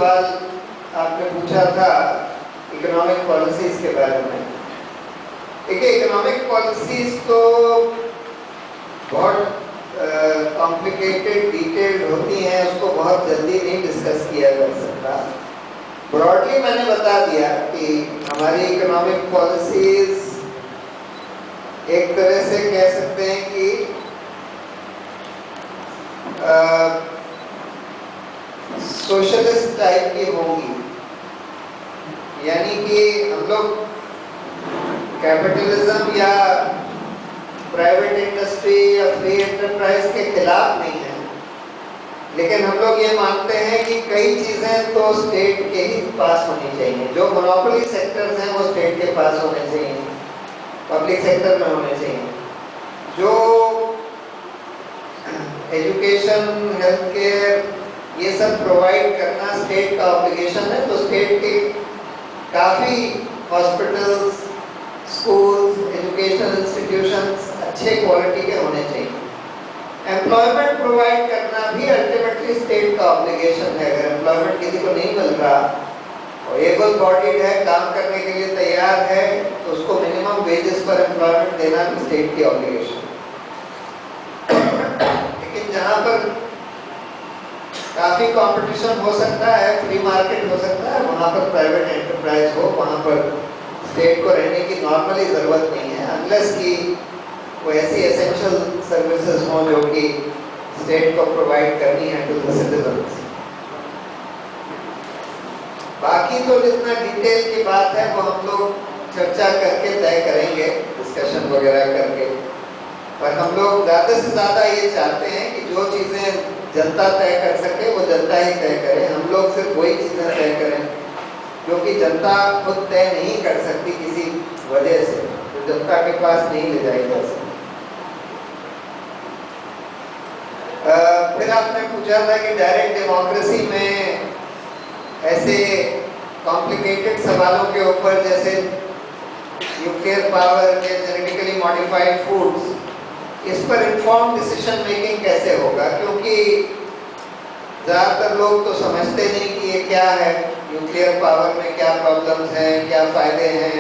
सवाल आपने पूछा था इकोनॉमिक पॉलिसीज के बारे में। देखिए, इकोनॉमिक पॉलिसीज तो बहुत कॉम्प्लिकेटेड डिटेल्ड होती हैं, उसको बहुत जल्दी नहीं डिस्कस किया जा सकता। ब्रॉडली मैंने बता दिया कि हमारी इकोनॉमिक पॉलिसीज एक तरह से कह सकते हैं कि सोशलिस्ट टाइप की होंगी, यानी कि हम लोग कैपिटलिज्म या प्राइवेट इंडस्ट्री या फ्री एंटरप्राइज के खिलाफ नहीं है, लेकिन हम लोग ये मानते हैं कि कई चीज़ें तो स्टेट के ही पास होनी चाहिए। जो मोनोपोली सेक्टर्स हैं वो स्टेट के पास होने चाहिए, पब्लिक सेक्टर में होने चाहिए। जो एजुकेशन, हेल्थ केयर, ये सब प्रोवाइड करना स्टेट का ऑब्लिगेशन है, तो स्टेट के काफ़ी हॉस्पिटल्स, स्कूल्स, एजुकेशनल इंस्टीट्यूशंस अच्छे क्वालिटी के होने चाहिए। एम्प्लॉयमेंट प्रोवाइड करना भी अल्टीमेटली स्टेट का ऑब्लिगेशन है। अगर एम्प्लॉयमेंट किसी को नहीं मिल रहा और एबल बॉडीड है, काम करने के लिए तैयार है, तो उसको मिनिमम वेजेस पर एम्प्लॉयमेंट देना भी स्टेट की ऑब्लिगेशन। लेकिन जहाँ पर काफ़ी कंपटीशन हो सकता है, फ्री मार्केट हो सकता है, वहाँ पर प्राइवेट एंटरप्राइज हो, वहाँ पर स्टेट को रहने की नॉर्मली ज़रूरत नहीं है, अनलेस कि वो ऐसी एसेंशियल सर्विसेज हों जो कि स्टेट को प्रोवाइड करनी है टू द सिटीजन्स। बाकी तो जितना डिटेल की बात है वो हम लोग चर्चा करके तय करेंगे, डिस्कशन वगैरह करके। पर हम लोग ज़्यादा से ज़्यादा ये चाहते हैं कि जो चीज़ें जनता तय कर सके वो जनता ही तय करे। हम लोग सिर्फ वही चीज़ें तय करें जो कि जनता खुद तय नहीं कर सकती किसी वजह से, तो जनता के पास नहीं ले जाई जा सकती। फिर आपने पूछा था कि डायरेक्ट डेमोक्रेसी में ऐसे कॉम्प्लिकेटेड सवालों के ऊपर, जैसे न्यूक्लियर पावर या जेनेटिकली मॉडिफाइड फूड्स, इस पर इन्फॉर्म डिसीजन मेकिंग कैसे होगा, क्योंकि ज़्यादातर लोग तो समझते नहीं कि ये क्या है, न्यूक्लियर पावर में क्या प्रॉब्लम्स हैं, क्या फ़ायदे हैं,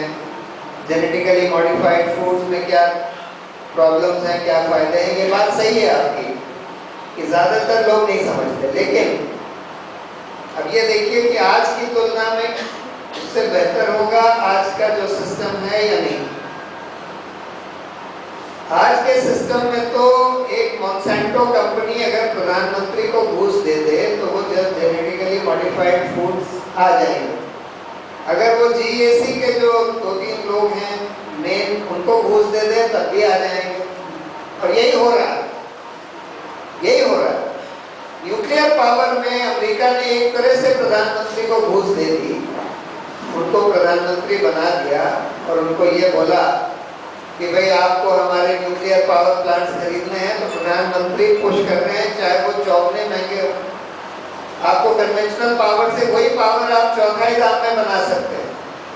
जेनेटिकली मॉडिफाइड फूड्स में क्या प्रॉब्लम्स हैं, क्या फ़ायदे हैं। ये बात सही है आपकी कि ज़्यादातर लोग नहीं समझते, लेकिन अब ये देखिए कि आज की तुलना में उससे बेहतर होगा आज का जो सिस्टम है या नहीं। आज के सिस्टम में तो एक मॉन्सेंटो कंपनी अगर प्रधानमंत्री को घूस दे दे तो वो जब जेनेटिकली मॉडिफाइड फूड्स आ जाएंगे। अगर वो जीएसी के जो 2-3 लोग हैं मेन, उनको घूस दे दे तब भी आ जाएंगे। और यही हो रहा है, यही हो रहा है। न्यूक्लियर पावर में अमेरिका ने एक तरह से प्रधानमंत्री को घूस दे दी, उनको प्रधानमंत्री बना दिया और उनको ये बोला कि भाई आपको हमारे न्यूक्लियर पावर प्लांट्स खरीदने हैं, तो प्रधानमंत्री पुश कर रहे हैं चाहे वो चौगने महंगे हो। आपको कन्वेंशनल पावर से वही पावर आप चौथाई दाम में बना सकते हैं,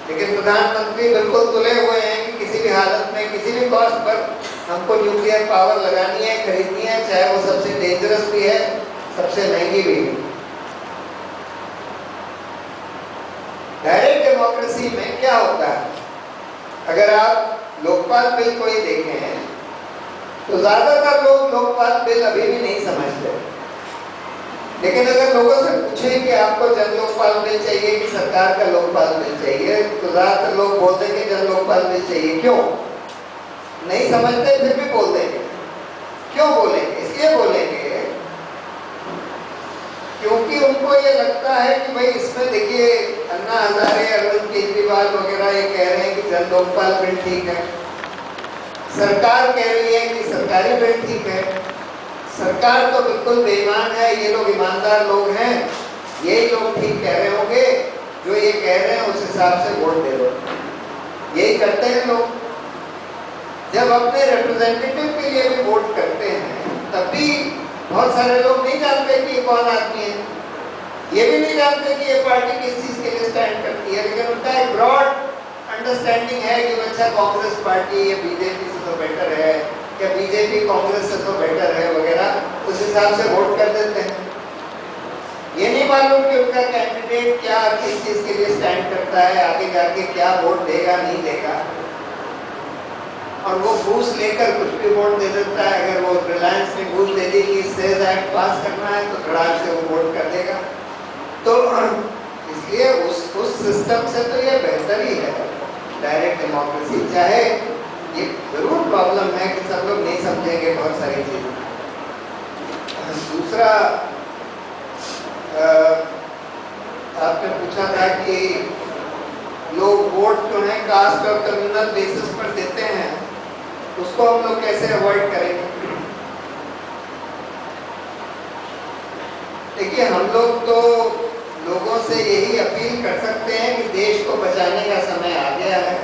लेकिन प्रधानमंत्री बिल्कुल तुले हुए हैं कि किसी भी हालत में, किसी भी कॉस्ट पर हमको न्यूक्लियर पावर लगानी है, खरीदनी है, चाहे वो सबसे डेंजरस भी है, सबसे महंगी भी है। डायरेक्ट डेमोक्रेसी में क्या होता है, अगर आप लोकपाल बिल को ही देखें तो ज्यादातर लोग लोकपाल बिल अभी भी नहीं समझते। लेकिन अगर लोगों से पूछें कि आपको जन लोकपाल बिल चाहिए कि सरकार का लोकपाल बिल चाहिए, तो ज्यादातर लोग बोलते हैं कि जन लोकपाल बिल चाहिए। क्यों? नहीं समझते फिर भी बोल देंगे। क्यों बोलेंगे? इसलिए बोलेंगे क्योंकि उनको ये लगता है कि भाई इसमें देखिए अन्ना हजारे, अरविंद केजरीवाल वगैरह ये कह रहे हैं कि जन लोकपाल बिल ठीक है, सरकार कह रही है कि सरकारी बिल ठीक है। सरकार तो बिल्कुल बेईमान है, ये लोग ईमानदार लोग हैं, यही लोग ठीक कह रहे होंगे, जो ये कह रहे हैं उस हिसाब से वोट दे दो। यही करते हैं लोग। जब अपने रिप्रेजेंटेटिव के लिए भी वोट करते हैं तब भी बहुत सारे लोग नहीं जानते कि ये कौन आदमी है, ये भी नहीं जानते कि ये पार्टी किस चीज़ के लिए स्टैंड करती है, लेकिन उनका एक ब्रॉड अंडरस्टैंडिंग है कि अच्छा कांग्रेस पार्टी या बीजेपी से तो बेटर है, या बीजेपी कांग्रेस से तो बेटर है वगैरह, उस हिसाब से वोट कर देते हैं। ये नहीं मालूम कि उनका कैंडिडेट कैंडिडेट क्या किस चीज के लिए स्टैंड करता है, आगे जाके क्या वोट देगा नहीं देगा, और वो घूस लेकर कुछ भी वोट दे देता है। अगर वो रिलायंस ने घूस दे दी कि सेज एक्ट पास करना है तो धड़ाक से वो वोट कर देगा। तो इसलिए उस सिस्टम से तो ये बेहतर ही है डायरेक्ट डेमोक्रेसी। चाहे ये जरूर प्रॉब्लम है कि सब लोग नहीं समझेंगे बहुत सारी चीजें। दूसरा आपने पूछा था कि लोग वोट जो है कास्ट और कम्युनल बेसिस पर देते हैं, उसको हम लोग कैसे अवॉइड करेंगे। देखिए, हम लोग तो लोगों से यही अपील कर सकते हैं कि देश को बचाने का समय आ गया है।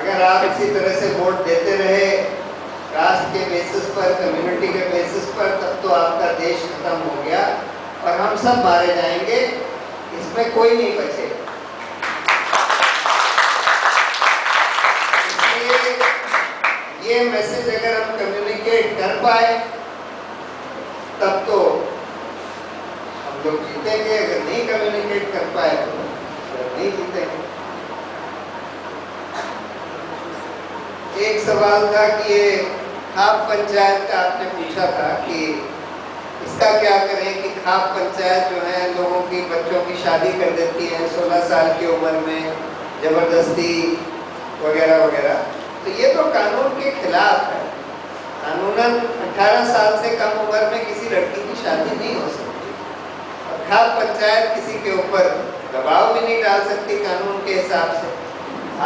अगर आप इसी तरह से वोट देते रहे कास्ट के बेसिस पर, कम्युनिटी के बेसिस पर, तब तो आपका देश खत्म हो गया और हम सब मारे जाएंगे, इसमें कोई नहीं बचेगा। इसलिए ये मैसेज अगर हम कम्युनिकेट कर पाए तब तो हम लोग जीतेंगे, अगर नहीं कम्युनिकेट कर पाए तो नहीं जीतेंगे। एक सवाल था कि ये खाप पंचायत का आपने पूछा था कि इसका क्या करें कि खाप पंचायत जो है लोगों की बच्चों की शादी कर देती है 16 साल की उम्र में जबरदस्ती वगैरह वगैरह। तो ये तो कानून के खिलाफ है। कानूनन 18 साल से कम उम्र में किसी लड़की की शादी नहीं हो सकती और खाप पंचायत किसी के ऊपर दबाव भी नहीं डाल सकती कानून के हिसाब से।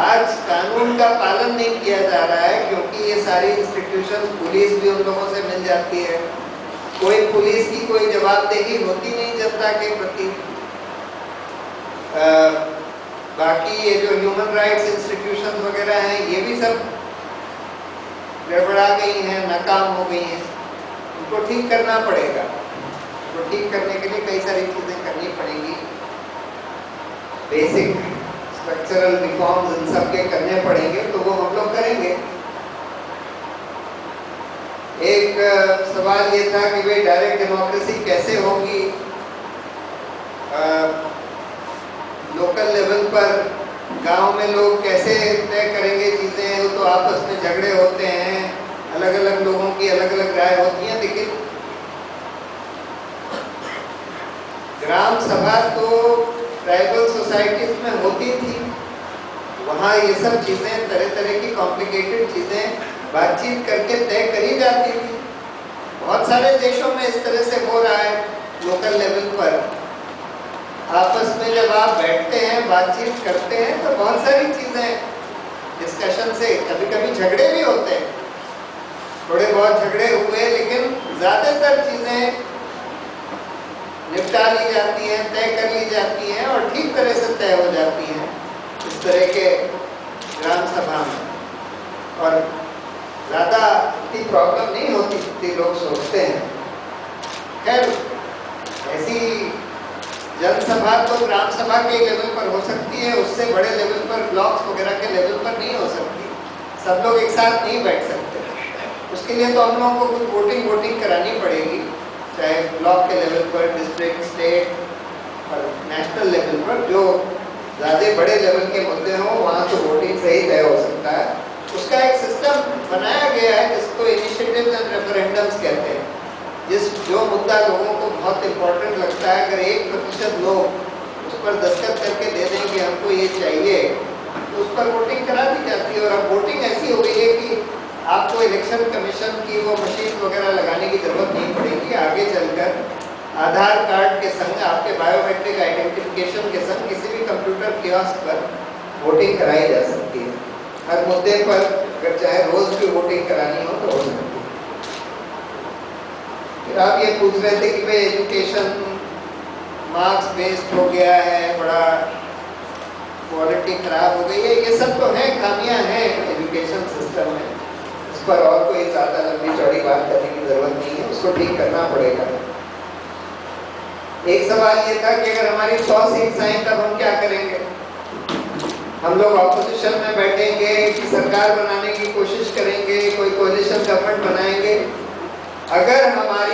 आज कानून का पालन नहीं किया जा रहा है क्योंकि ये सारी इंस्टीट्यूशन, पुलिस भी उन लोगों से मिल जाती है, कोई पुलिस की कोई जवाबदेही होती नहीं जनता के प्रति। बाकी ये जो ह्यूमन राइट्स इंस्टीट्यूशन वगैरह हैं ये भी सब गड़बड़ा गई हैं, नाकाम हो गई हैं। उनको ठीक करना पड़ेगा। उनको ठीक करने के लिए कई सारी चीज़ें करनी पड़ेंगी। बेसिक स्ट्रक्चरल रिफॉर्म्स इन सब के करने पड़ेंगे, तो वो हम लोग करेंगे। एक सवाल ये था कि भाई डायरेक्ट डेमोक्रेसी कैसे होगी लोकल लेवल पर, गांव में लोग कैसे तय करेंगे चीज़ें। वो तो आपस में झगड़े होते हैं, अलग अलग लोगों की अलग अलग राय होती है। लेकिन ग्राम सभा तो ट्राइबल सोसाइटीज में होती थी, वहाँ ये सब चीज़ें, तरह तरह की कॉम्प्लिकेटेड चीज़ें बातचीत करके तय करी जाती थी। बहुत सारे देशों में इस तरह से हो रहा है लोकल लेवल पर। आपस में जब आप बैठते हैं, बातचीत करते हैं, तो बहुत सारी चीज़ें डिस्कशन से, कभी कभी झगड़े भी होते हैं, थोड़े बहुत झगड़े हुए, लेकिन ज़्यादातर चीज़ें निपटा ली जाती हैं, तय कर ली जाती हैं और ठीक तरह से तय हो जाती हैं इस तरह के ग्राम सभा में। और ज़्यादा इतनी प्रॉब्लम नहीं होती जितनी लोग सोचते हैं। खैर, ऐसी जनसभा तो ग्राम सभा के लेवल पर हो सकती है, उससे बड़े लेवल पर, ब्लॉक्स वगैरह के लेवल पर नहीं हो सकती। सब लोग एक साथ नहीं बैठ सकते। उसके लिए तो हम लोगों को कुछ वोटिंग करानी पड़ेगी, चाहे ब्लॉक के लेवल पर, डिस्ट्रिक्ट, स्टेट और नेशनल लेवल पर। जो ज़्यादा बड़े लेवल के मुद्दे हों वहाँ तो वोटिंग से ही तय हो सकता है। उसका एक सिस्टम बनाया गया है जिसको इनिशिएटिव्स एंड रेफरेंडम्स कहते हैं। जो मुद्दा लोगों को बहुत इम्पोर्टेंट लगता है, अगर 1% लोग उस पर दस्तखत करके दे दें कि हमको ये चाहिए, तो उस पर वोटिंग करा दी जाती है। और अब वोटिंग ऐसी हो गई है कि आपको इलेक्शन कमीशन की वो मशीन वगैरह लगाने की जरूरत नहीं पड़ेगी। आगे चलकर आधार कार्ड के संग, आपके बायोमेट्रिक आइडेंटिफिकेशन के संग किसी भी कंप्यूटर कियोस्क पर वोटिंग कराई जा सकती है। हर मुद्दे पर अगर चाहे रोज भी वोटिंग करानी हो तो हो सकती है। फिर आप ये पूछ रहे थे कि भाई एजुकेशन मार्क्स बेस्ड हो गया है, बड़ा क्वालिटी खराब हो गई है। ये सब तो है, खामियां हैं एजुकेशन सिस्टम में। इस पर और कोई ज़्यादा लंबी चौड़ी बात करने की जरूरत नहीं है, उसको ठीक करना पड़ेगा। एक सवाल ये था कि अगर हमारी 100 सीट्स आए तब हम क्या करेंगे। हम लोग ऑपोजिशन में बैठेंगे कि सरकार बनाने की कोशिश करेंगे, कोई कोalition गवर्नमेंट बनाएंगे। अगर हमारी